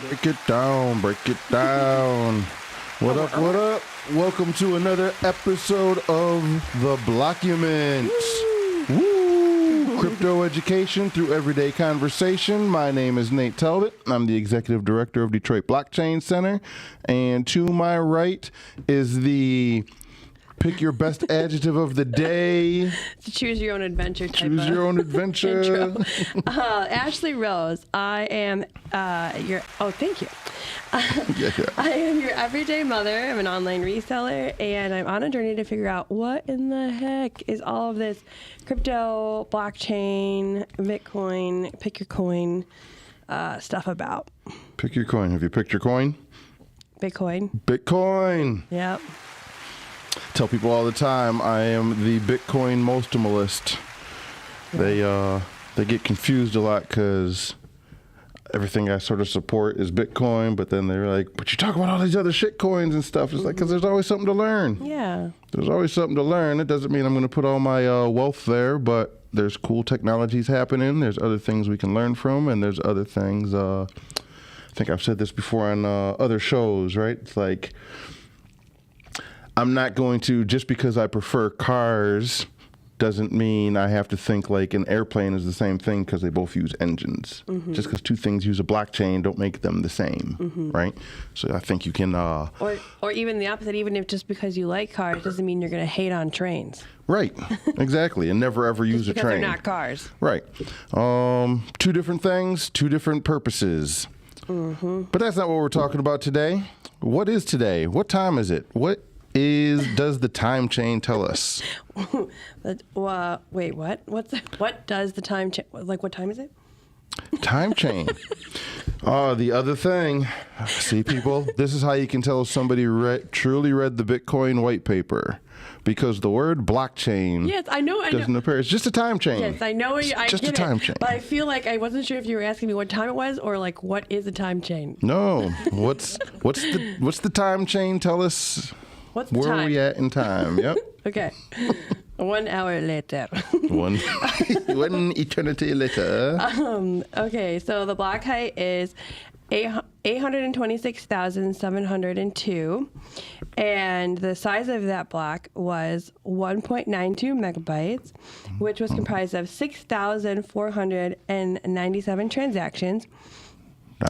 Break it down, break it down. What up, what up? Welcome to another episode of The Blockument. Woo! Crypto education through everyday conversation. My name is Nate Talbot. I'm the executive director of Detroit Blockchain Center. And to my right is the pick your best adjective of the day. Choose your own adventure type Choose your own adventure. Ashlee Rose. I am your. Oh, thank you. Yeah. I am your everyday mother. I'm an online reseller, and I'm on a journey to figure out what in the heck is all of this crypto, blockchain, Bitcoin, pick your coin stuff about. Pick your coin. Have you picked your coin? Bitcoin. Bitcoin. Yep. Tell people all the time I am the Bitcoin mostimalist. Yeah. They get confused a lot because everything I sort of support is Bitcoin, but then they're like, but you talk about all these other shit coins and stuff. It's like, because there's always something to learn. Yeah. There's always something to learn. It doesn't mean I'm going to put all my wealth there, but there's cool technologies happening. There's other things we can learn from, and there's other things. I think I've said this before on other shows, right? It's like, I'm not going to, just because I prefer cars doesn't mean I have to think like an airplane is the same thing because they both use engines. Mm-hmm. Just because two things use a blockchain don't make them the same, right? So I think you can... Or even the opposite, even if just because you like cars doesn't mean you're going to hate on trains. Right, exactly, and never ever use a train. Because they're not cars. Right. Two different things, two different purposes. Mm-hmm. But that's not what we're talking about today. What is today? What time is it? What does the time chain tell us? Wait, what? What does the time chain, like what time is it? Time chain. The other thing, see people, this is how you can tell if somebody truly read the Bitcoin white paper. Because the word blockchain doesn't appear. It's just a time chain. Yes, I know. Just a time chain. But I feel like I wasn't sure if you were asking me what time it was or like what is a time chain. No. What's the time chain? Tell us. What's the Where time? are we at in time? Yep. Okay. 1 hour later. one eternity later. Okay, so the block height is 826,702, and the size of that block was 1.92 megabytes, which was comprised of 6,497 transactions.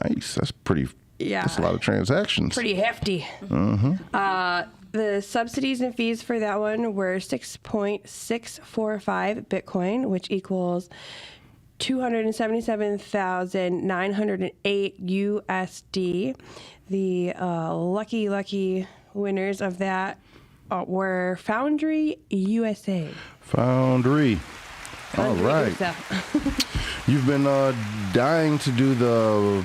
Nice. That's pretty. Yeah. That's a lot of transactions. Pretty hefty. Mm-hmm. The subsidies and fees for that one were 6.645 Bitcoin, which equals 277,908 USD. The lucky winners of that were Foundry USA. Foundry. All right. You've been dying to do the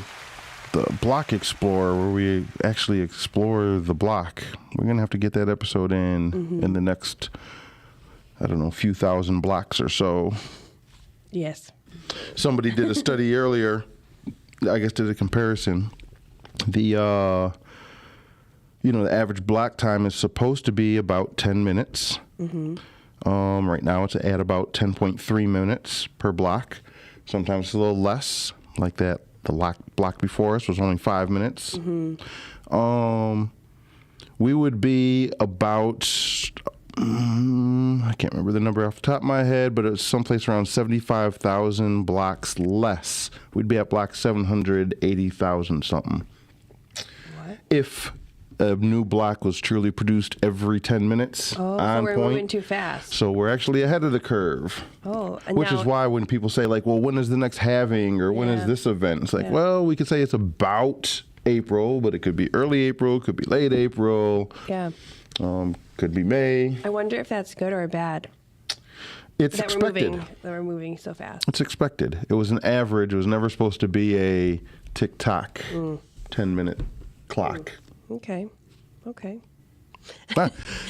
Block Explorer, where we actually explore the block. We're going to have to get that episode in the next, I don't know, few thousand blocks or so. Yes. Somebody did a study earlier, I guess did a comparison. The average block time is supposed to be about 10 minutes. Right now it's at about 10.3 minutes per block. Sometimes it's a little less, like that. The block before us was only 5 minutes. We would be about, I can't remember the number off the top of my head, but it was someplace around 75,000 blocks less. We'd be at block 780,000 something. What? If a new block was truly produced every 10 minutes on so we're point. moving too fast. So we're actually ahead of the curve. Which is why when people say, like, well, when is the next halving or when is this event? It's like, well, we could say it's about April, but it could be early April, could be late April. Yeah. Could be May. I wonder if that's good or bad. It's expected. That we're moving so fast. It's expected. It was an average. It was never supposed to be a tick-tock 10-minute clock. Okay.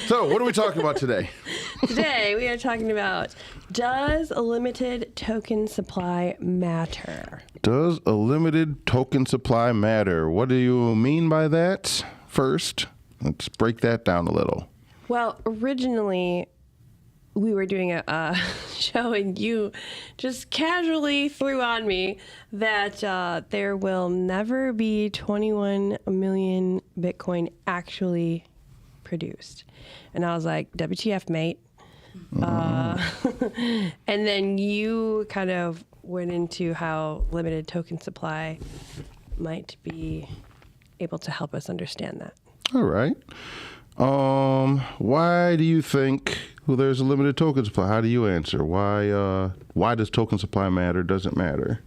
So, what are we talking about today? Today, we are talking about, does a limited token supply matter? Does a limited token supply matter? What do you mean by that? First, let's break that down a little. Well, originally, we were doing a show, and you just casually threw on me that there will never be 21 million Bitcoin actually produced. And I was like, WTF, mate. And then you kind of went into how limited token supply might be able to help us understand that. All right. Why do you think there's a limited token supply? How do you answer? Why does token supply matter? Does it matter?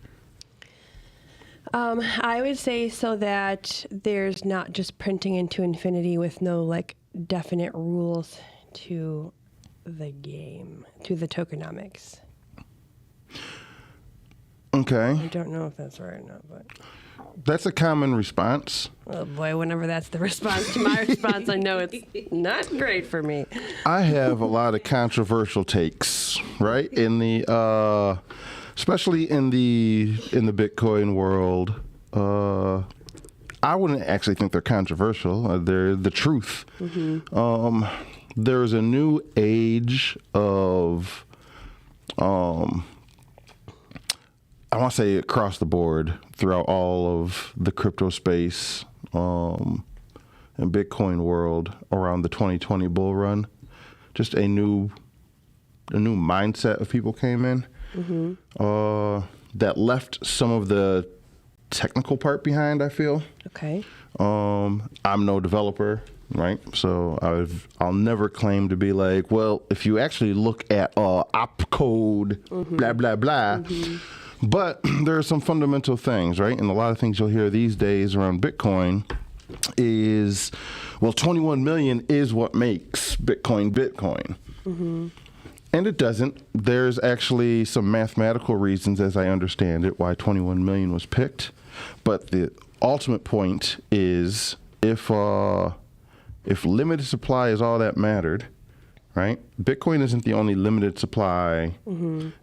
I would say so that there's not just printing into infinity with no like definite rules to the game, to the tokenomics. Okay. I don't know if that's right or not, but that's a common response. oh boy, whenever that's the response to my response, I know it's not great for me. I have a lot of controversial takes, right? In the especially in the Bitcoin world. I wouldn't actually think they're controversial. They're the truth. Mm-hmm. There's a new age of I want to say across the board throughout all of the crypto space and Bitcoin world around the 2020 bull run. Just a new mindset of people came in that left some of the technical part behind, I feel. Okay. I'm no developer, right? So I'll never claim to be like, well, if you actually look at opcode, blah, blah, blah. But there are some fundamental things, right? And a lot of things you'll hear these days around Bitcoin is, well, 21 million is what makes Bitcoin Bitcoin. And it doesn't. There's actually some mathematical reasons, as I understand it, why 21 million was picked. But the ultimate point is if limited supply is all that mattered, right? Bitcoin isn't the only limited supply.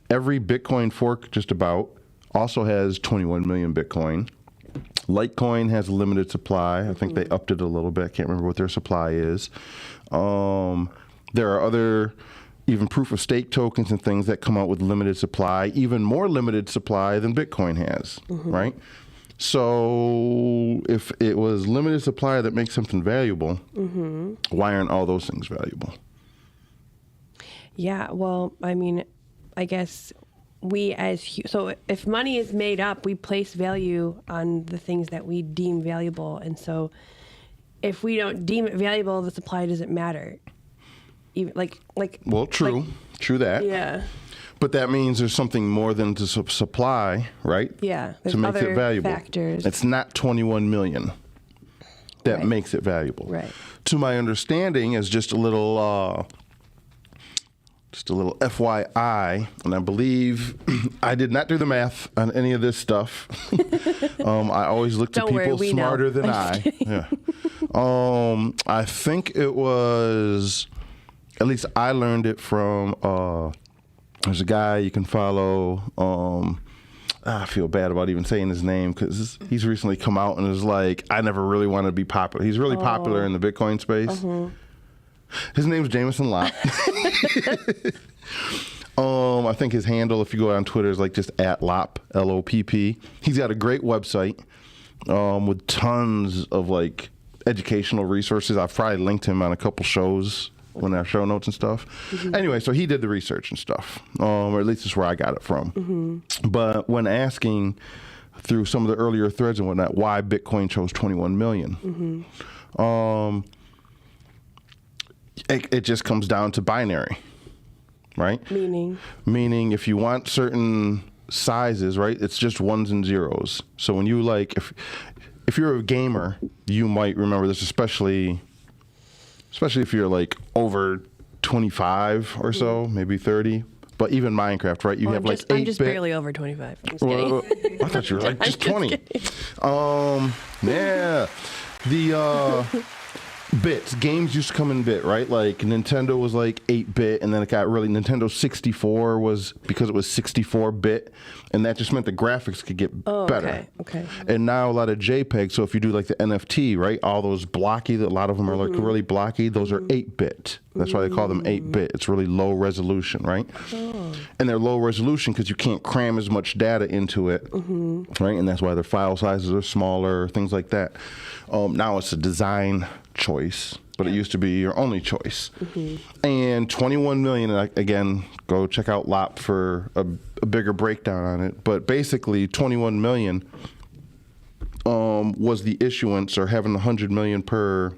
Every Bitcoin fork just about also has 21 million Bitcoin. Litecoin has a limited supply. I think they upped it a little bit. I can't remember what their supply is. There are other even proof of stake tokens and things that come out with limited supply, even more limited supply than Bitcoin has, right? So if it was limited supply that makes something valuable, why aren't all those things valuable? Yeah, well, I mean, I guess so if money is made up, we place value on the things that we deem valuable. And so if we don't deem it valuable, the supply doesn't matter. Even well, true that. Yeah. But that means there's something more than to supply, right? Yeah. To make it valuable. Factors. It's not 21 million that makes it valuable. Right. To my understanding, as just a little FYI, and I believe I did not do the math on any of this stuff. I always look to people smarter than I. Yeah. I think it was, at least I learned it from, there's a guy you can follow. I feel bad about even saying his name because he's recently come out and is like, I never really wanted to be popular. He's really popular in the Bitcoin space. His name's Jameson Lopp. I think his handle, if you go on Twitter, is like just @Lopp, LOPP. He's got a great website with tons of like educational resources. I've probably linked him on a couple shows when I have show notes and stuff. Anyway, so he did the research and stuff, or at least that's where I got it from. But when asking through some of the earlier threads and whatnot, why Bitcoin chose 21 million, it just comes down to binary, right? Meaning if you want certain sizes, right, it's just ones and zeros. So when you like, if you're a gamer, you might remember this, especially if you're like over 25 or so, maybe 30. But even Minecraft, right? You have like 8-bit. I'm just barely over 25. I'm just kidding. I thought you were like just 20. Yeah. bits. Games used to come in bit, right? Like Nintendo was like 8-bit, and then it got really Nintendo 64 was because it was 64-bit, and that just meant the graphics could get better. Okay. And now a lot of JPEG. So if you do like the NFT, right, all those blocky, a lot of them are like really blocky. Those are 8-bit. That's why they call them 8-bit. It's really low resolution, right? And they're low resolution because you can't cram as much data into it, right? And that's why their file sizes are smaller, things like that. Now it's a design choice, but it used to be your only choice. And 21 million, again, go check out LOP for a bigger breakdown on it. But basically, 21 million was the issuance, or having 100 million per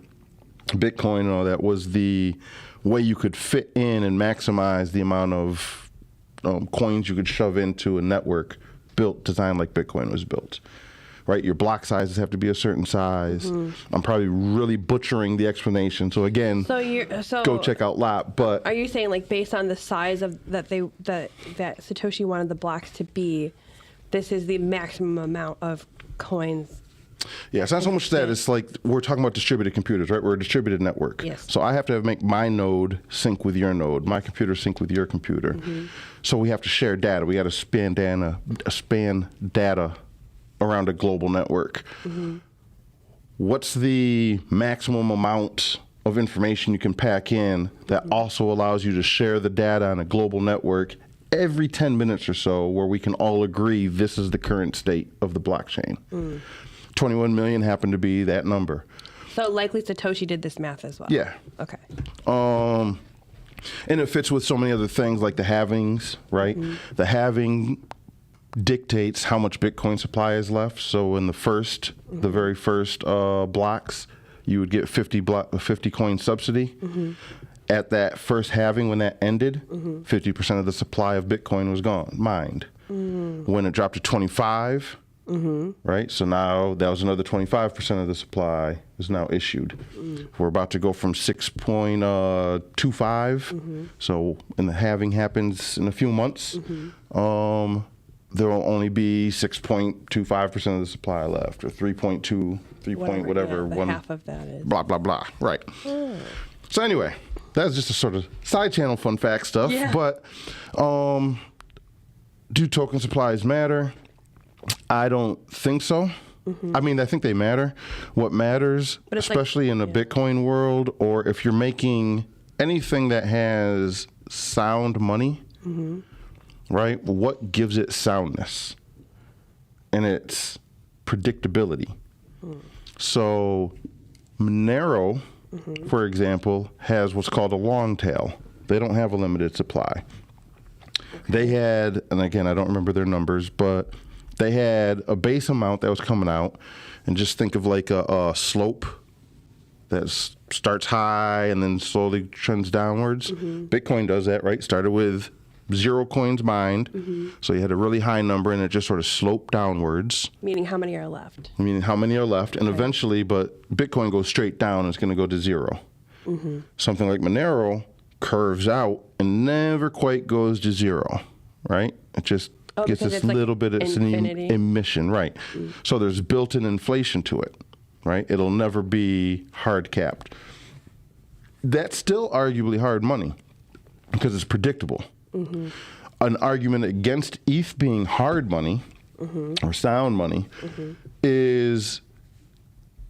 Bitcoin and all that was the way you could fit in and maximize the amount of coins you could shove into a network designed like Bitcoin was built. Right, your block sizes have to be a certain size. I'm probably really butchering the explanation. So again, go check out LOP. But are you saying like based on the size of that Satoshi wanted the blocks to be, this is the maximum amount of coins? Yeah, it's not so much that. It's like we're talking about distributed computers, right? We're a distributed network. Yes. So I have to make my node sync with your node, my computer sync with your computer. So we have to share data. We got to span data around a global network. What's the maximum amount of information you can pack in that also allows you to share the data on a global network every 10 minutes or so, where we can all agree this is the current state of the blockchain? 21 million happened to be that number. So likely Satoshi did this math as well. Yeah. Okay. And it fits with so many other things like the halvings, right? The halving dictates how much Bitcoin supply is left. So in the very first blocks, you would get 50 coin subsidy. At that first halving, when that ended, 50% of the supply of Bitcoin was gone, mined. When it dropped to 25, right? So now that was another 25% of the supply is now issued. We're about to go from 6.25. So when the halving happens in a few months, there will only be 6.25% of the supply left, or 3.2, 3 point whatever. One half of that is. Blah, blah, blah. Right. So anyway, that's just a sort of side channel fun fact stuff. Yeah. But do token supplies matter? I don't think so. I mean, I think they matter. What matters, especially in a Bitcoin world, or if you're making anything that has sound money, right? What gives it soundness? And it's predictability. So Monero, for example, has what's called a long tail. They don't have a limited supply. They had, and again, I don't remember their numbers, but they had a base amount that was coming out, and just think of like a slope that starts high and then slowly trends downwards. Bitcoin does that, right? Started with 0 coins mined, so you had a really high number, and it just sort of sloped downwards. Meaning how many are left? Meaning how many are left, and eventually, but Bitcoin goes straight down, and it's going to go to 0. Something like Monero curves out and never quite goes to 0, right? It just gets this little bit of emission, right? So there's built-in inflation to it, right? It'll never be hard capped. That's still arguably hard money because it's predictable. An argument against ETH being hard money or sound money is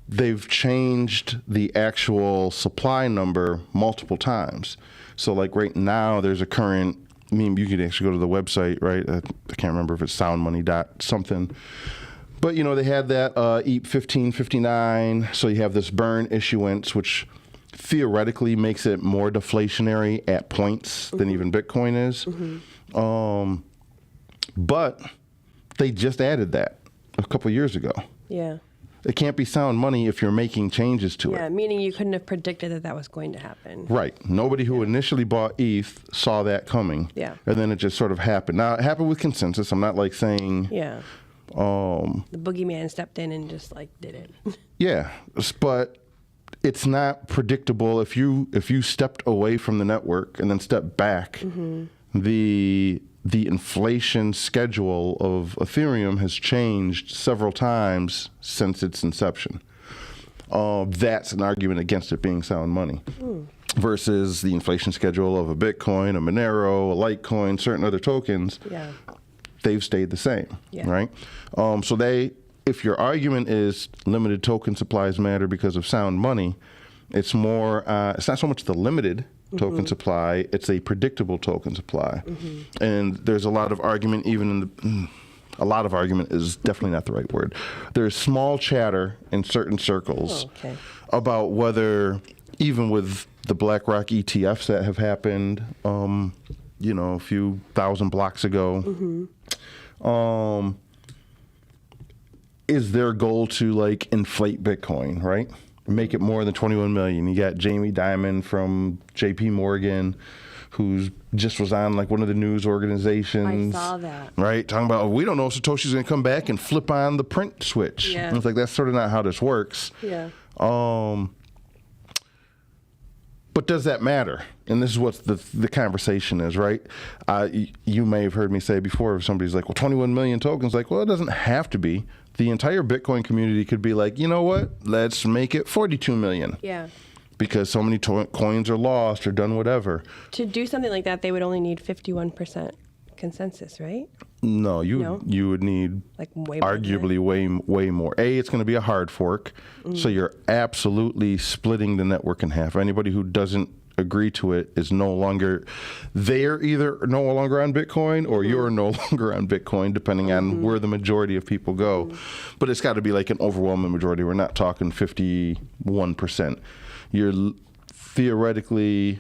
they've changed the actual supply number multiple times. So like right now there's a current, I mean, you could actually go to the website, right? I can't remember if it's soundmoney.something. But, you know, they had that ETH 1559. So you have this burn issuance, which theoretically makes it more deflationary at points than even Bitcoin is. But they just added that a couple years ago. Yeah. It can't be sound money if you're making changes to it. Yeah, meaning you couldn't have predicted that was going to happen. Right. Nobody who initially bought ETH saw that coming. Yeah. And then it just sort of happened. Now, it happened with consensus. I'm not like saying... Yeah. The boogeyman stepped in and just like did it. Yeah. But it's not predictable. If you stepped away from the network and then stepped back, the inflation schedule of Ethereum has changed several times since its inception. That's an argument against it being sound money. Versus the inflation schedule of a Bitcoin, a Monero, a Litecoin, certain other tokens, they've stayed the same, right? So if your argument is limited token supplies matter because of sound money, it's more, it's not so much the limited token supply, it's a predictable token supply. And there's a lot of argument even in a lot of argument is definitely not the right word. There's small chatter in certain circles about whether, even with the BlackRock ETFs that have happened, a few thousand blocks ago, is their goal to like inflate Bitcoin, right? Make it more than 21 million. You got Jamie Dimon from JP Morgan, who's just was on like one of the news organizations. I saw that. Right? Talking about, we don't know if Satoshi's going to come back and flip on the print switch. And it's like, that's sort of not how this works. But does that matter? And this is what the conversation is, right? You may have heard me say before, if somebody's like, well, 21 million tokens, like, well, it doesn't have to be. The entire Bitcoin community could be like, you know what? Let's make it 42 million. Because so many coins are lost or done whatever. To do something like that, they would only need 51% consensus, right? No, you would need like arguably way more. It's going to be a hard fork, so you're absolutely splitting the network in half. Anybody who doesn't agree to it is no longer, they're either no longer on Bitcoin or you're no longer on Bitcoin, depending on where the majority of people go. But it's got to be like an overwhelming majority. We're not talking 51%. You're theoretically,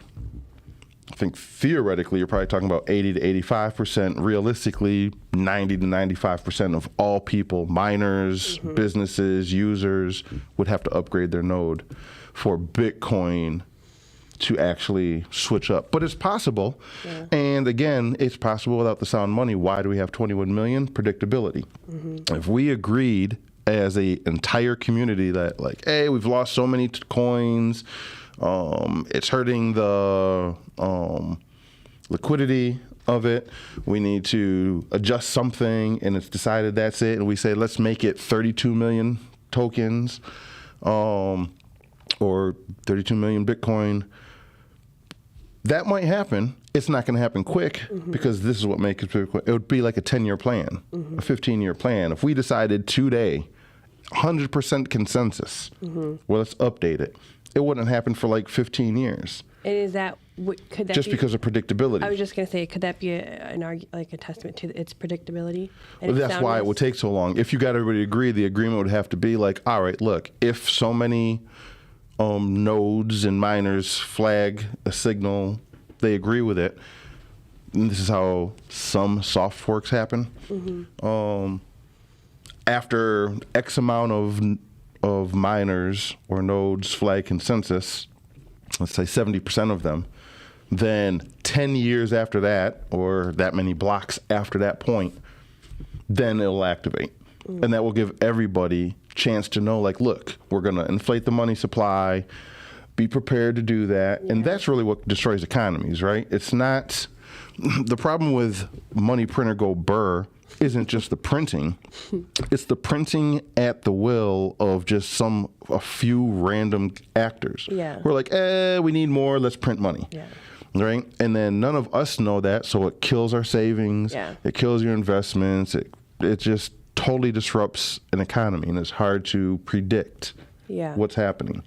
you're probably talking about 80 to 85%. Realistically, 90 to 95% of all people, miners, businesses, users, would have to upgrade their node for Bitcoin to actually switch up. But it's possible. And again, it's possible without the sound money. Why do we have 21 million? Predictability. If we agreed as a entire community that like, hey, we've lost so many coins, it's hurting the liquidity of it, we need to adjust something, and it's decided that's it, and we say, let's make it 32 million tokens, or 32 million Bitcoin, that might happen. It's not going to happen quick because this is what makes it Bitcoin. It would be like a 10-year plan, a 15-year plan. If we decided today, 100% consensus, well, let's update it. It wouldn't happen for like 15 years. And is that, could that just because of predictability? I was just going to say, could that be like a testament to its predictability? Well, that's why it would take so long. If you got everybody to agree, the agreement would have to be like, all right, look, if so many nodes and miners flag a signal, they agree with it. And this is how some soft forks happen. After X amount of miners or nodes flag consensus, let's say 70% of them, then 10 years after that, or that many blocks after that point, then it'll activate. And that will give everybody chance to know, like, look, we're going to inflate the money supply, be prepared to do that. And that's really what destroys economies, right? It's not, the problem with money printer go burr isn't just the printing, it's the printing at the will of just a few random actors. We're like, we need more, let's print money. Right? And then none of us know that, so it kills our savings, it kills your investments, it just totally disrupts an economy, and it's hard to predict what's happening.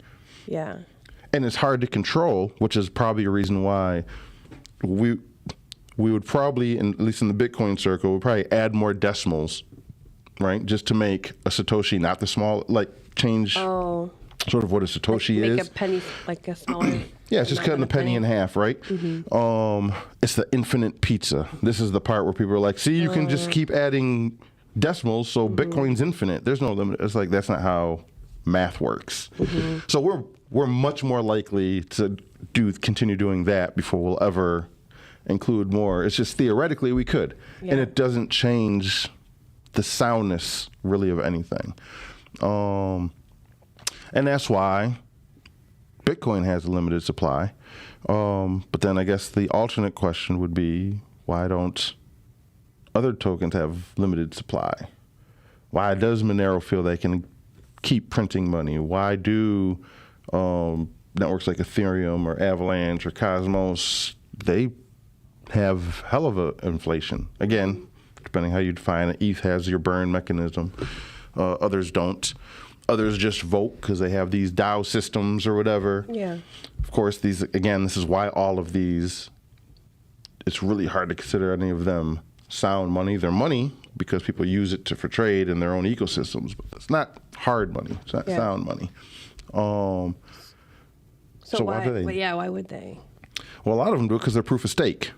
And it's hard to control, which is probably a reason why we would probably, at least in the Bitcoin circle, we'd probably add more decimals, right? Just to make a Satoshi not the small, like change sort of what a Satoshi is. Make a penny, like a smaller. Yeah, it's just cutting the penny in half, right? It's the infinite pizza. This is the part where people are like, see, you can just keep adding decimals, so Bitcoin's infinite. There's no limit. It's like, that's not how math works. So we're much more likely to continue doing that before we'll ever include more. It's just theoretically we could, and it doesn't change the soundness really of anything. And that's why Bitcoin has a limited supply. But then I guess the alternate question would be, why don't other tokens have limited supply? Why does Monero feel they can keep printing money? Why do networks like Ethereum or Avalanche or Cosmos, they have hell of a inflation? Again, depending how you define it, ETH has your burn mechanism. Others don't. Others just vote because they have these DAO systems or whatever. Yeah. Of course, these, again, this is why all of these, it's really hard to consider any of them sound money. They're money because people use it for trade in their own ecosystems, but it's not hard money. It's not sound money. So why do they? Well, yeah, why would they? Well, a lot of them do it because they're proof of stake.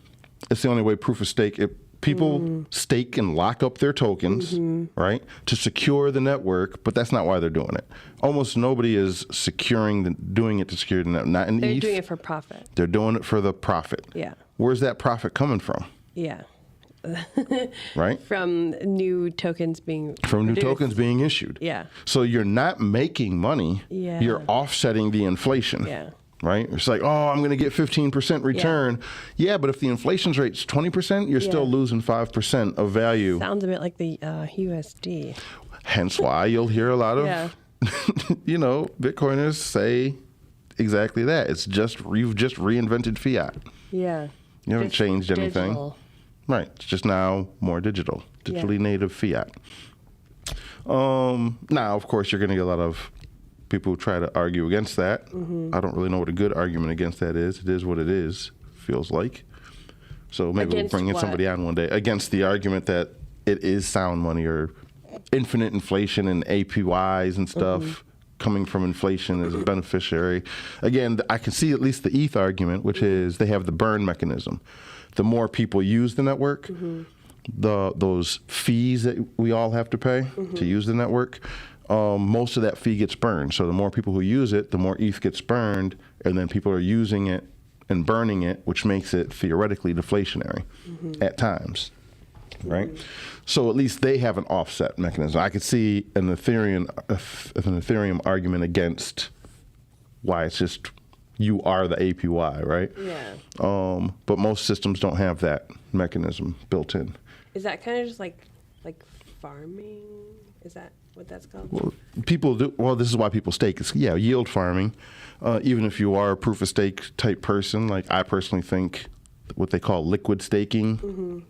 It's the only way proof of stake. People stake and lock up their tokens, right, to secure the network, but that's not why they're doing it. Almost nobody is doing it to secure the network. Not in They're ETH. doing it for profit. They're doing it for the profit. Yeah. Where's that profit coming from? Yeah. Right? From new tokens being issued. Yeah. So you're not making money. Yeah. You're offsetting the inflation. Yeah. Right? It's like, oh, I'm going to get 15% return. Yeah, but if the inflation rate's 20%, you're still losing 5% of value. Sounds a bit like the USD. Hence why you'll hear a lot of, Bitcoiners say exactly that. It's just, you've just reinvented fiat. Yeah. You haven't changed anything. Digital. Right. It's just now more digital, digitally native fiat. Now, of course, you're going to get a lot of people who try to argue against that. I don't really know what a good argument against that is. It is what it is, feels like. So maybe we'll bring in somebody on one day against the argument that it is sound money or infinite inflation and APYs and stuff coming from inflation as a beneficiary. Again, I can see at least the ETH argument, which is they have the burn mechanism. The more people use the network, those fees that we all have to pay to use the network, most of that fee gets burned. So the more people who use it, the more ETH gets burned, and then people are using it and burning it, which makes it theoretically deflationary at times, right? So at least they have an offset mechanism. I could see an Ethereum argument against why it's just you are the APY, right? Yeah. But most systems don't have that mechanism built in. Is that kind of just like farming? Is that what that's called? Well, people do. Well, this is why people stake. It's, yield farming. Even if you are a proof of stake type person, like I personally think what they call liquid staking,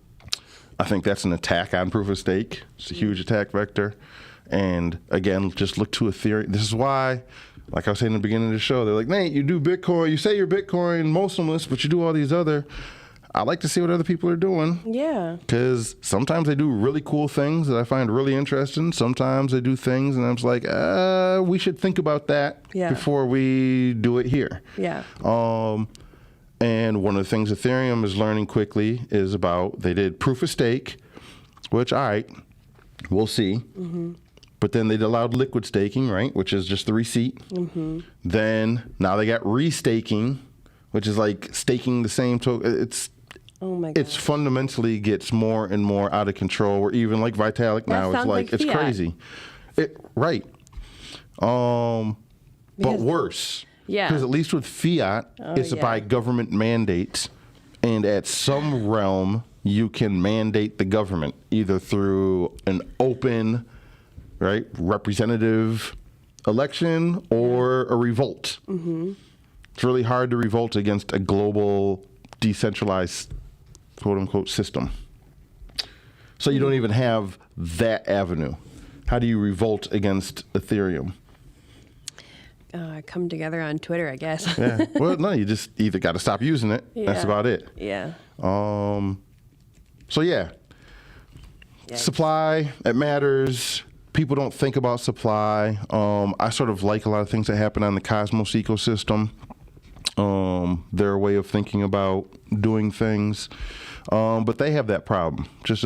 I think that's an attack on proof of stake. It's a huge attack vector. And again, just look to Ethereum. This is why, like I was saying in the beginning of the show, they're like, Nate, you do Bitcoin. You say you're Bitcoin motionless, but you do all these other. I like to see what other people are doing. Yeah. Because sometimes they do really cool things that I find really interesting. Sometimes they do things and I'm just like, we should think about that before we do it here. Yeah. And one of the things Ethereum is learning quickly is about, they did proof of stake, which, all right, we'll see. But then they allowed liquid staking, right, which is just the receipt. Then now they got restaking, which is like staking the same token. Oh my God. It's fundamentally gets more and more out of control. Where even like Vitalik now is like it's fiat. crazy. Right. But worse. Yeah. Because at least with fiat, it's by government mandates, and at some realm you can mandate the government either through an open, right, representative election or a revolt. It's really hard to revolt against a global, decentralized, quote-unquote, system. So you don't even have that avenue. How do you revolt against Ethereum? Come together on Twitter, I guess. Yeah. Well, no, you just either got to stop using it. That's about it. Yeah. So, supply, it matters. People don't think about supply. I sort of like a lot of things that happen on the Cosmos ecosystem. Their way of thinking about doing things. But they have that problem just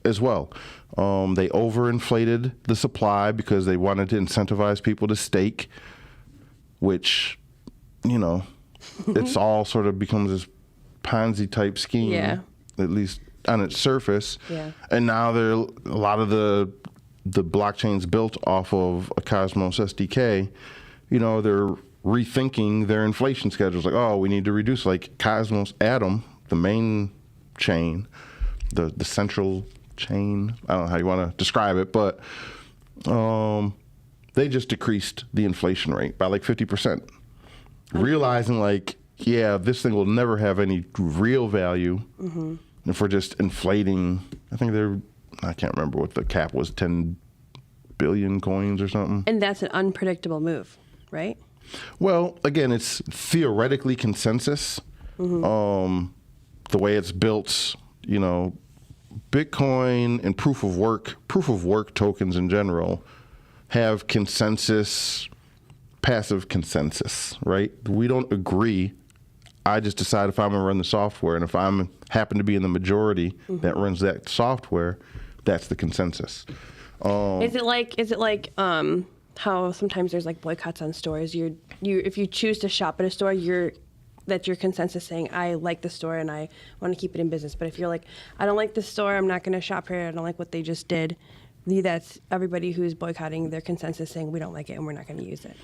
as well. They overinflated the supply because they wanted to incentivize people to stake, which, it's all sort of becomes this Ponzi type scheme, at least on its surface. Yeah. And now a lot of the blockchains built off of a Cosmos SDK, they're rethinking their inflation schedules. Like, we need to reduce, like Cosmos Atom, the main chain, the central chain. I don't know how you want to describe it, but they just decreased the inflation rate by like 50%, realizing like, yeah, this thing will never have any real value if we're just inflating. I think I can't remember what the cap was, 10 billion coins or something. And that's an unpredictable move, right? Well, again, it's theoretically consensus. The way it's built, you know, Bitcoin and proof of work tokens in general have consensus, passive consensus, right? We don't agree. I just decide if I'm going to run the software, and if I'm happen to be in the majority that runs that software, that's the consensus. Is it like how sometimes there's like boycotts on stores? You if you choose to shop at a store, that's your consensus saying, I like the store and I want to keep it in business. But if you're like, I don't like the store, I'm not going to shop here, I don't like what they just did, that's everybody who's boycotting their consensus saying we don't like it and we're not going to use it.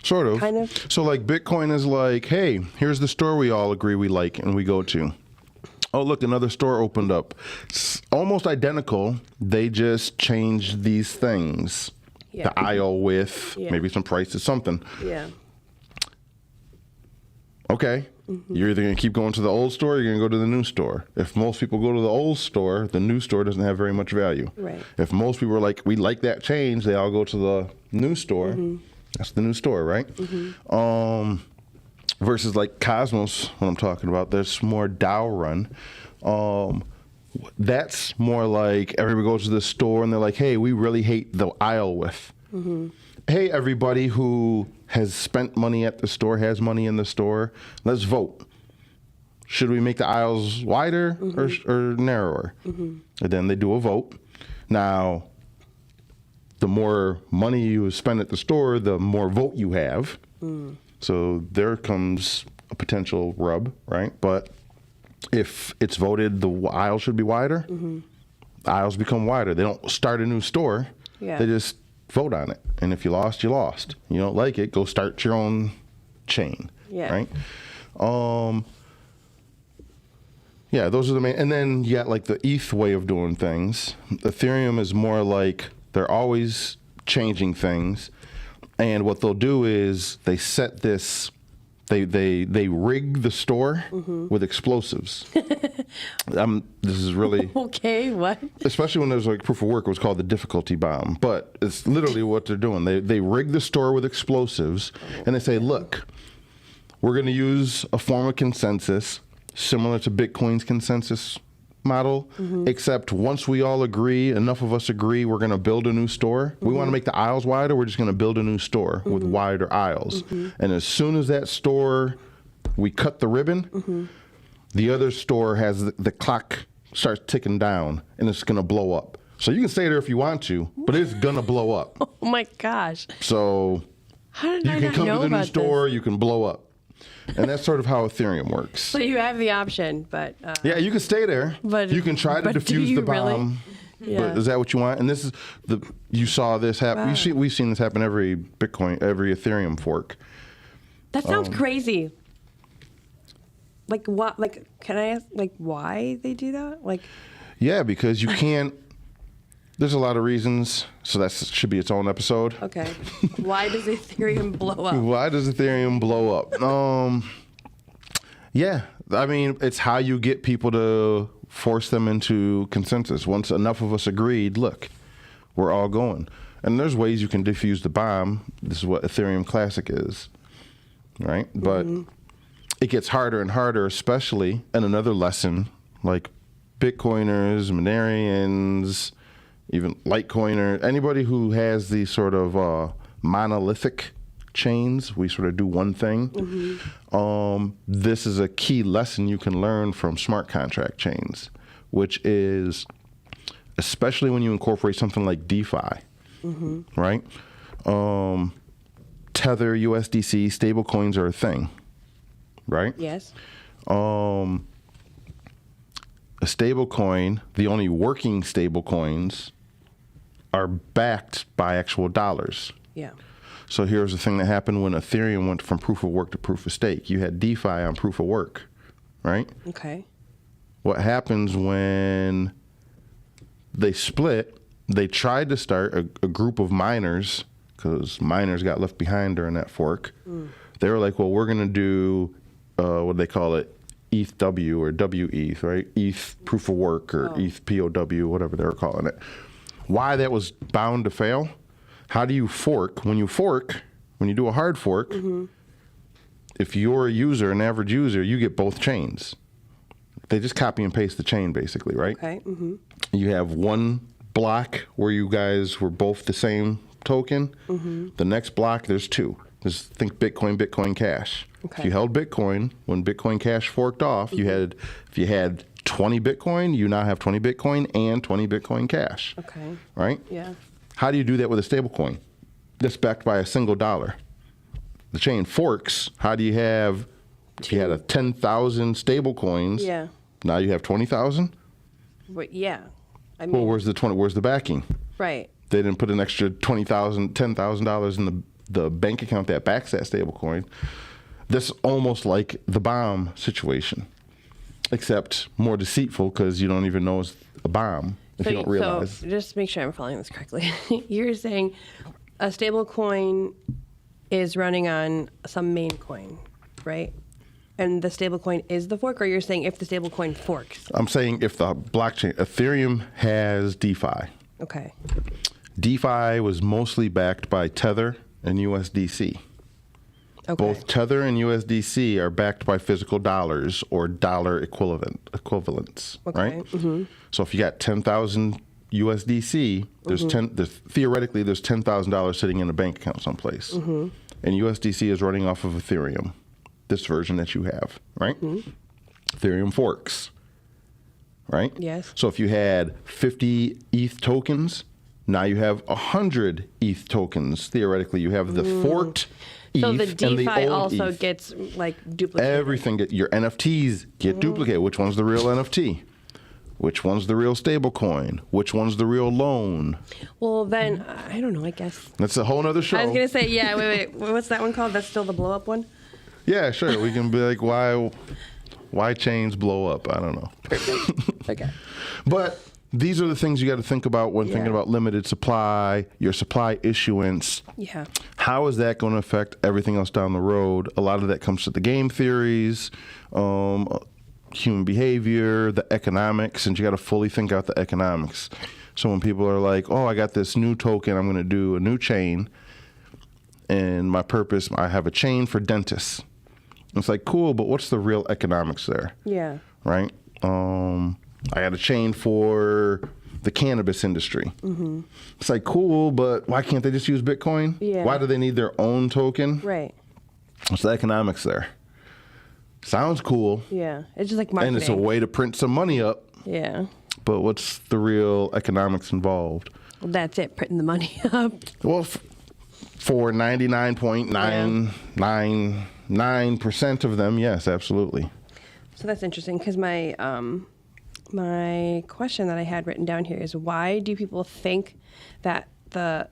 Sort of. Kind of. So like Bitcoin is like, hey, here's the store we all agree we like and we go to. Oh, look, another store opened up. It's almost identical. They just changed these things. Yeah. The aisle width, maybe some prices, something. Yeah. Okay. You're either going to keep going to the old store or you're going to go to the new store. If most people go to the old store, the new store doesn't have very much value. Right. If most people are like, we like that change, they all go to the new store. That's the new store, right? Versus like Cosmos, what I'm talking about, there's more DAO run. That's more like everybody goes to the store and they're like, hey, we really hate the aisle width. Hey, everybody who has spent money at the store, has money in the store, let's vote. Should we make the aisles wider or narrower? And then they do a vote. Now, the more money you spend at the store, the more vote you have. So there comes a potential rub, right? But if it's voted the aisle should be wider, the aisles become wider. They don't start a new store. Yeah. They just vote on it. And if you lost, you lost. You don't like it, go start your own chain. Yeah. Right? Yeah, those are the main. And then you got like the ETH way of doing things. Ethereum is more like they're always changing things. And what they'll do is they set this, they rig the store with explosives. This is really... Okay, what? Especially when there's like proof of work, it was called the difficulty bomb. But it's literally what they're doing. They rig the store with explosives, and they say, look, we're going to use a form of consensus similar to Bitcoin's consensus model, except once we all agree, enough of us agree, we're going to build a new store. We want to make the aisles wider. We're just going to build a new store with wider aisles. And as soon as that store, we cut the ribbon, the other store has the clock starts ticking down and it's going to blow up. So you can stay there if you want to, but it's going to blow up. Oh my gosh. So How did you I can not come know to the new about store, this? you can blow up. And that's sort of how Ethereum works. So you have the option, but... Yeah, you can stay there. But you can try to do defuse you the bomb. really? Yeah. But is that what you want? And this is you saw this happen. Wow. We've seen this happen every Ethereum fork. That sounds crazy. Like what? Like, can I ask? Like, why they do that? Like, Yeah, because you can't. There's a lot of reasons. So that should be its own episode. okay, why does Ethereum blow up? Why does Ethereum blow up? Yeah, I mean, it's how you get people to force them into consensus. Once enough of us agreed, look, we're all going. And there's ways you can defuse the bomb. This is what Ethereum Classic is, right? But it gets harder and harder, especially, and another lesson, like Bitcoiners, Monerians, even Litecoiner, anybody who has these sort of monolithic chains, we sort of do one thing. This is a key lesson you can learn from smart contract chains, which is, especially when you incorporate something like DeFi, right? Tether, USDC, stable coins are a thing, right? Yes. A stable coin, the only working stable coins are backed by actual dollars. Yeah. So here's the thing that happened when Ethereum went from proof of work to proof of stake. You had DeFi on proof of work, right? Okay. What happens when they split, they tried to start a group of miners because miners got left behind during that fork. They were like, well, we're going to do, what do they call it? ETH-W or WETH, right? ETH proof of work or ETH POW, whatever they were calling it. Why that was bound to fail? How do you fork? When you do a hard fork, if you're a user, an average user, you get both chains. They just copy and paste the chain, basically, right? Okay. You have one block where you guys were both the same token. The next block, there's two. Just think Bitcoin, Bitcoin Cash. Okay. If you held Bitcoin, when Bitcoin Cash forked off, if you had 20 Bitcoin, you now have 20 Bitcoin and 20 Bitcoin Cash. Okay. Right? Yeah. How do you do that with a stable coin that's backed by a single dollar? The chain forks. How do you have, if you had a 10,000 stable coins, now you have 20,000? But yeah. I mean, Well, where's the backing? right. They didn't put an extra $10,000 in the bank account that backs that stable coin. This is almost like the bomb situation, except more deceitful because you don't even know it's a bomb if you don't realize. So just to make sure I'm following this correctly, you're saying a stable coin is running on some main coin, right? And the stable coin is the fork, or you're saying if the stable coin forks? I'm saying if the blockchain, Ethereum has DeFi. Okay. DeFi was mostly backed by Tether and USDC. Okay. Both Tether and USDC are backed by physical dollars or dollar equivalents, right? So if you got 10,000 USDC, theoretically there's $10,000 sitting in a bank account someplace, and USDC is running off of Ethereum, this version that you have, right? Ethereum forks, right? Yes. So if you had 50 ETH tokens, now you have 100 ETH tokens. Theoretically, you have the forked ETH So the and the DeFi old also ETH. gets like duplicated. Everything your NFTs get duplicated. Which one's the real NFT? Which one's the real stable coin? Which one's the real loan? Well, then I don't know. I guess That's a whole other show. I was gonna say wait. What's that one called? That's still the blow up one. Yeah, sure. We can be like, why chains blow up? I don't know. Okay. But these are the things you got to think about when thinking about limited supply, your supply issuance. Yeah. How is that going to affect everything else down the road? A lot of that comes to the game theories, human behavior, the economics, and you got to fully think out the economics. So when people are like, oh, I got this new token, I'm going to do a new chain, and my purpose, I have a chain for dentists. It's like, cool, but what's the real economics there? Yeah. Right? I got a chain for the cannabis industry. It's like, cool, but why can't they just use Bitcoin? Yeah. Why do they need their own token? Right. What's the economics there? Sounds cool. Yeah. It's just like marketing. And it's a way to print some money up. Yeah. But what's the real economics involved? Well, that's it. Printing the money up. Well, for 99.999% of them, yes, absolutely. So that's interesting because my my question that I had written down here is why do people think that the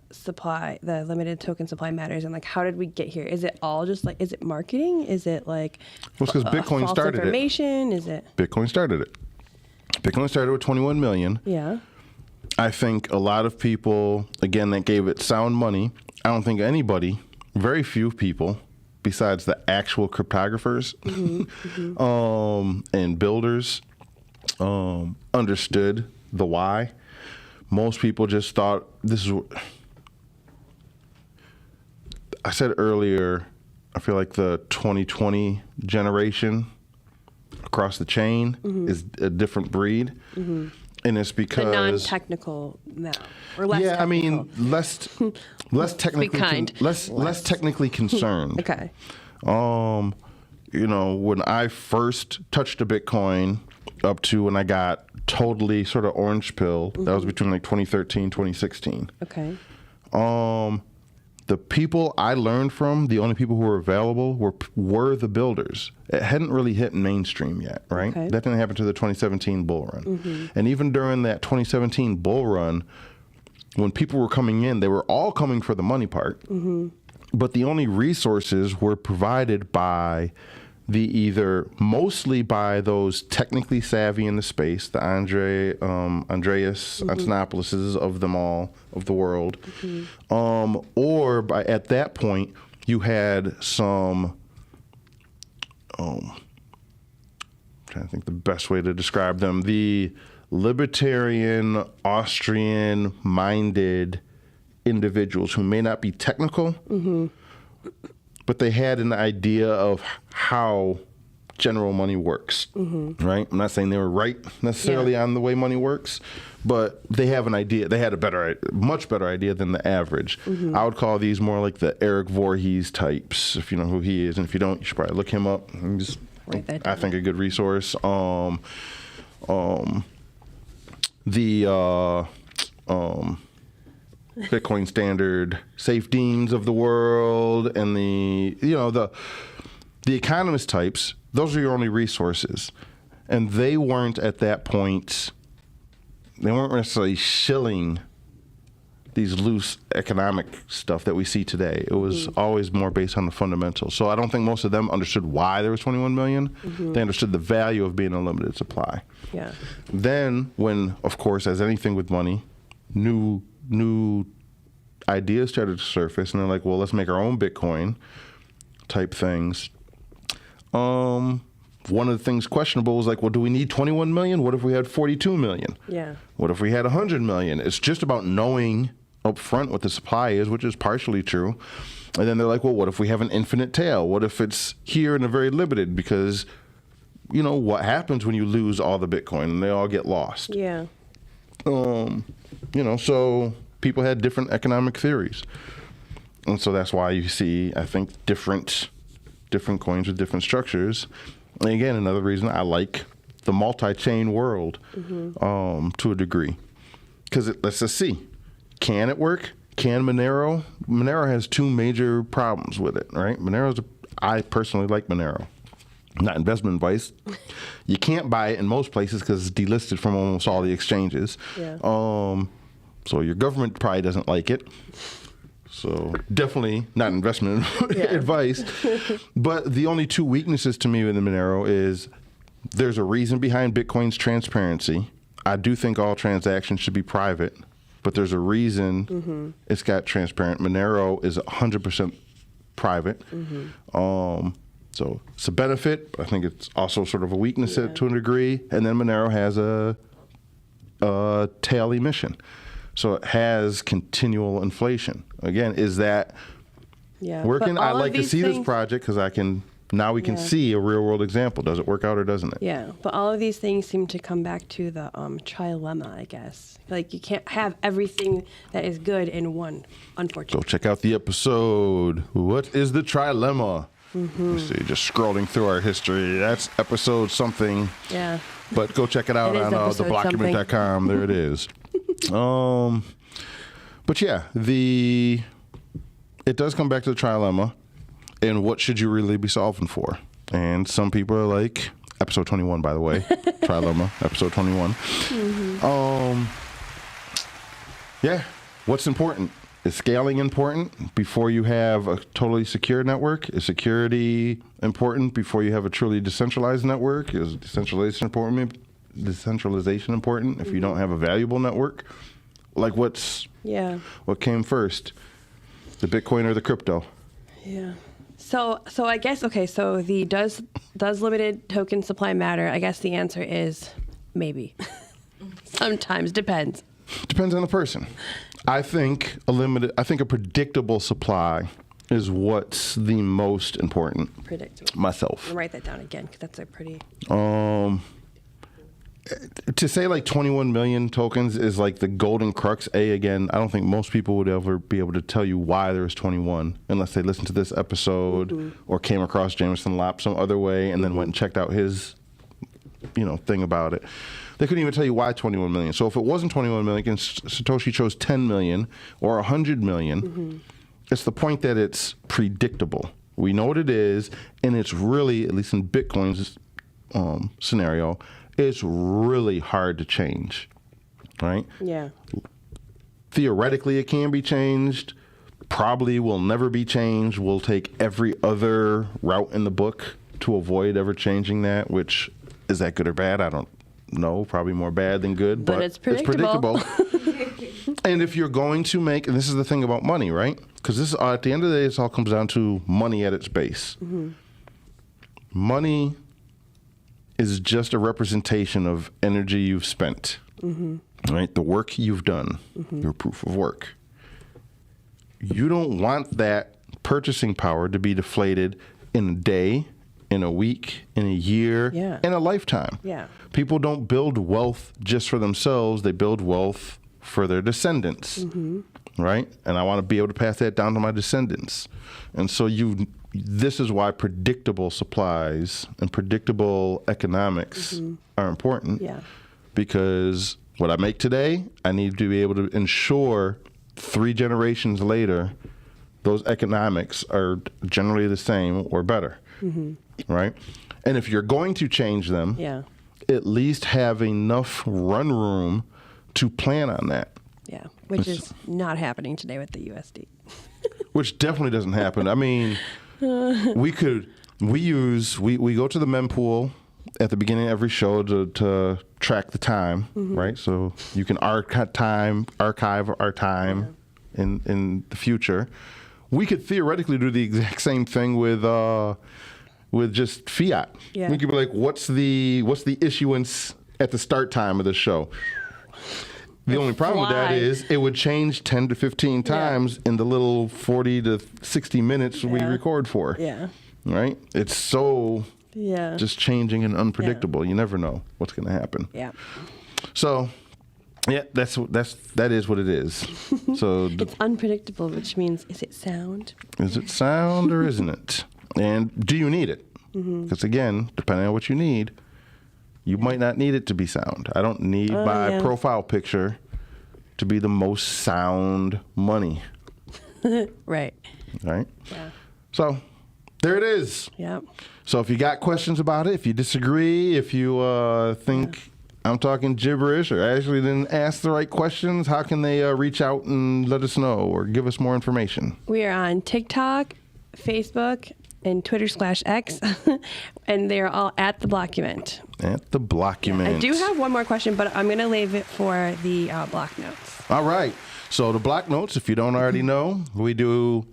limited token supply matters, and like how did we get here? Is it all just like, is it marketing? Is it like Well, it's because Bitcoin false started information? Is it? Bitcoin started it. Bitcoin started with 21 million. Yeah. I think a lot of people, again, that gave it sound money. I don't think anybody, very few people, besides the actual cryptographers and builders, understood the why. Most people just thought this is what I said earlier. I feel like the 2020 generation across the chain is a different breed. And it's because The non-technical now, or less. yeah, technical. I mean less technically kind. less technically concerned. Okay. You know, when I first touched a Bitcoin up to when I got totally sort of orange pill, that was between like 2013, 2016. Okay. The people I learned from, the only people who were available were the builders. It hadn't really hit mainstream yet, right? Okay. That didn't happen to the 2017 bull run. And even during that 2017 bull run, when people were coming in, they were all coming for the money part. But the only resources were provided by either mostly by those technically savvy in the space, the Andreas Antonopouloses of them all, of the world, or by at that point you had some. Trying to think the best way to describe them, the libertarian, Austrian-minded individuals who may not be technical, but they had an idea of how general money works, right? I'm not saying they were right necessarily on the way money works, but they have an idea. They had a much better idea than the average. I would call these more like the Eric Voorhees types, if you know who he is. And if you don't, you should probably look him up. I think a good resource. The Bitcoin Standard Safe Deans of the world and the economist types, those are your only resources. And they weren't at that point, they weren't necessarily shilling these loose economic stuff that we see today. It was always more based on the fundamentals. So I don't think most of them understood why there was 21 million. They understood the value of being a limited supply. Yeah. Then when, of course, as anything with money, new ideas started to surface, and they're like, well, let's make our own Bitcoin type things. One of the things questionable was like, well, do we need 21 million? What if we had 42 million? Yeah. What if we had 100 million? It's just about knowing up front what the supply is, which is partially true. And then they're like, well, what if we have an infinite tail? What if it's here and a very limited? Because, what happens when you lose all the Bitcoin and they all get lost? Yeah. So people had different economic theories. And so that's why you see, I think, different coins with different structures. And again, another reason I like the multi-chain world to a degree. Because let's just see. Can it work? Can Monero? Monero has two major problems with it, right? I personally like Monero. Not investment advice. You can't buy it in most places because it's delisted from almost all the exchanges. Yeah. So your government probably doesn't like it. So definitely not investment advice. But the only two weaknesses to me with the Monero is there's a reason behind Bitcoin's transparency. I do think all transactions should be private, but there's a reason it's got transparent. Monero is 100% private. So it's a benefit, but I think it's also sort of a weakness to a degree. And then Monero has a tail emission. So it has continual inflation. Again, is that working? I'd like to see this project because we can see a real world example. Does it work out or doesn't it? Yeah, but all of these things seem to come back to the trilemma, I guess. Like you can't have everything that is good in one, unfortunately. Go check out the episode. What is the trilemma? Let's see, just scrolling through our history. That's episode something. Yeah. But go check it out on theblockdocument.com. There it is. But yeah, it does come back to the trilemma, and what should you really be solving for? And some people are like, episode 21, by the way, trilemma, episode 21. What's important? Is scaling important before you have a totally secure network? Is security important before you have a truly decentralized network? Is decentralization important if you don't have a valuable network? Like what came first? The Bitcoin or the crypto? Yeah. So I guess, so the does limited token supply matter? I guess the answer is maybe. Sometimes, depends. Depends on the person. I think a predictable supply is what's the most important. Predictable. Myself. I'll write that down again because that's a pretty. To say like 21 million tokens is like the golden crux. Again, I don't think most people would ever be able to tell you why there's 21 unless they listened to this episode or came across Jameson Lopp some other way and then went and checked out his, thing about it. They couldn't even tell you why 21 million. So if it wasn't 21 million and Satoshi chose 10 million or 100 million, it's the point that it's predictable. We know what it is, and it's really, at least in Bitcoin's scenario, it's really hard to change, right? Yeah. Theoretically, it can be changed. Probably will never be changed. We'll take every other route in the book to avoid ever changing that, which is that good or bad? I don't know. Probably more bad than good, but it's predictable. And if you're going to make, and this is the thing about money, right? Because this at the end of the day, this all comes down to money at its base. Mm-hmm. Money is just a representation of energy you've spent, right? The work you've done, your proof of work. You don't want that purchasing power to be deflated in a day, in a week, in a year, in a lifetime. Yeah. People don't build wealth just for themselves. They build wealth for their descendants, right? And I want to be able to pass that down to my descendants. And so this is why predictable supplies and predictable economics are important. Yeah. Because what I make today, I need to be able to ensure 3 generations later, those economics are generally the same or better, right? And if you're going to change them, at least have enough run room to plan on that. Yeah, which is not happening today with the USD. Which definitely doesn't happen. I mean, we go to the mempool at the beginning of every show to track the time, right? So you can archive our time in the future. We could theoretically do the exact same thing with just fiat. Yeah. We could be like, what's the issuance at the start time of the show? The only problem with that is it would change 10 to 15 times in the little 40 to 60 minutes we record for. Yeah. Right? It's so just changing and unpredictable. You never know what's going to happen. Yeah. So, that is what it is. So it's unpredictable, which means is it sound? Is it sound or isn't it? And do you need it? Because again, depending on what you need, you might not need it to be sound. I don't need my profile picture to be the most sound money. Right. Right? Yeah. So, there it is. Yeah. So, if you got questions about it, if you disagree, if you think I'm talking gibberish or actually didn't ask the right questions, how can they reach out and let us know or give us more information? We are on TikTok, Facebook, and Twitter/X, and they're all at the Blockument. At the Blockument. Yeah, I do have one more question, but I'm going to leave it for the block notes. All right. So the block notes, if you don't already know, we do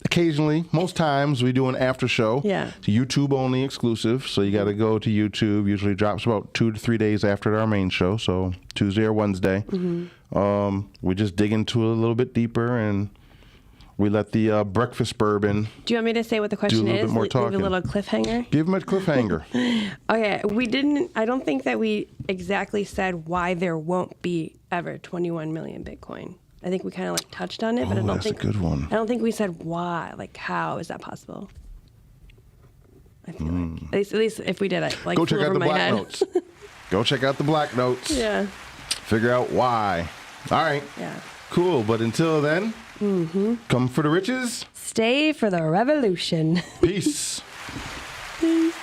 occasionally, most times, we do an after show. Yeah. It's YouTube only exclusive. So you got to go to YouTube. Usually drops about 2 to 3 days after our main show. So Tuesday or Wednesday. We just dig into it a little bit deper and we let the breakfast bourbon. Do you want me to say what the question is? Bit more talking. Leave a little cliffhanger. Give them a cliffhanger. Okay, I don't think that we exactly said why there won't be ever 21 million Bitcoin. I think we kind of like touched on it, but I don't think that's a good one. I don't think we said why. Like, how is that possible? I feel like at least if we did, I like go flew check out over the my black head. notes. Go check out the black notes. Yeah. Figure out why. All right. Yeah. Cool. But until then, come for the riches. Stay for the revolution. Peace. Peace.